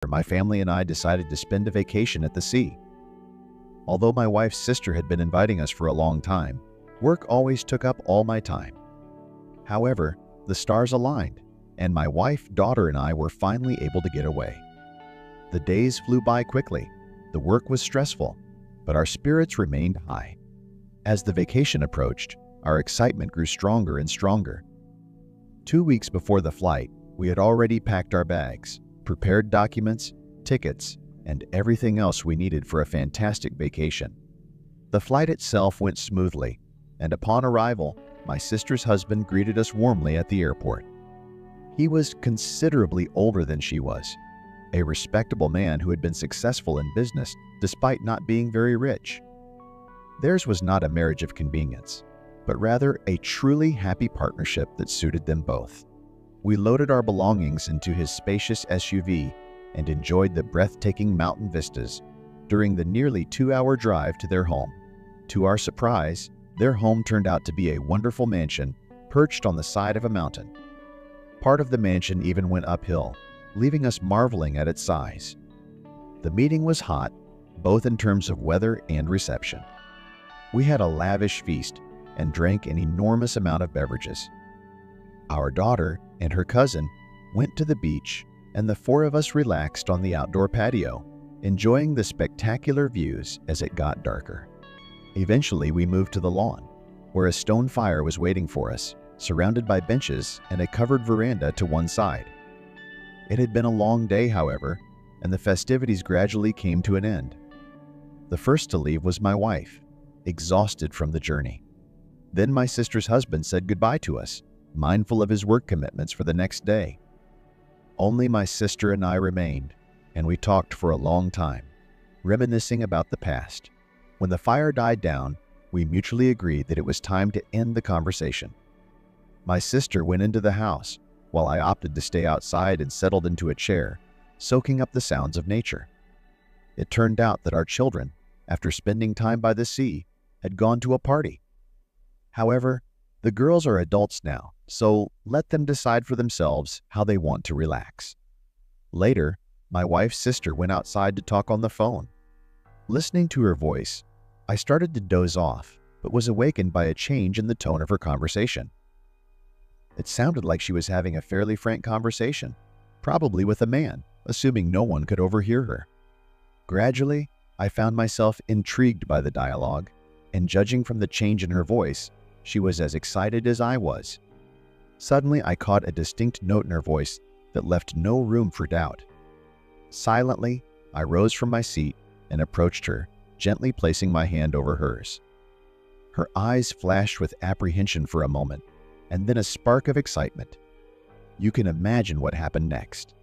my family and I decided to spend a vacation at the sea. Although my wife's sister had been inviting us for a long time, work always took up all my time. However, the stars aligned, and my wife, daughter, and I were finally able to get away. The days flew by quickly. The work was stressful, but our spirits remained high. As the vacation approached, our excitement grew stronger and stronger. 2 weeks before the flight, we had already packed our bags, prepared documents, tickets, and everything else we needed for a fantastic vacation. The flight itself went smoothly, and upon arrival, my sister's husband greeted us warmly at the airport. He was considerably older than she was, a respectable man who had been successful in business despite not being very rich. Theirs was not a marriage of convenience, but rather a truly happy partnership that suited them both. We loaded our belongings into his spacious SUV and enjoyed the breathtaking mountain vistas during the nearly 2-hour drive to their home. To our surprise, their home turned out to be a wonderful mansion perched on the side of a mountain. Part of the mansion even went uphill, leaving us marveling at its size. The meeting was hot, both in terms of weather and reception. We had a lavish feast and drank an enormous amount of beverages. Our daughter and her cousin went to the beach, and the 4 of us relaxed on the outdoor patio, enjoying the spectacular views as it got darker. Eventually, we moved to the lawn, where a stone fire was waiting for us, surrounded by benches and a covered veranda to one side. It had been a long day, however, and the festivities gradually came to an end. The first to leave was my wife, exhausted from the journey. Then my sister's husband said goodbye to us, mindful of his work commitments for the next day. Only my sister and I remained, and we talked for a long time, reminiscing about the past. When the fire died down, we mutually agreed that it was time to end the conversation. My sister went into the house, while I opted to stay outside and settled into a chair, soaking up the sounds of nature. It turned out that our children, after spending time by the sea, had gone to a party. However, the girls are adults now, so let them decide for themselves how they want to relax. Later, my wife's sister went outside to talk on the phone. Listening to her voice, I started to doze off, but was awakened by a change in the tone of her conversation. It sounded like she was having a fairly frank conversation, probably with a man, assuming no one could overhear her. Gradually, I found myself intrigued by the dialogue, and judging from the change in her voice, she was as excited as I was. Suddenly, I caught a distinct note in her voice that left no room for doubt. Silently, I rose from my seat and approached her, gently placing my hand over hers. Her eyes flashed with apprehension for a moment, and then a spark of excitement. You can imagine what happened next.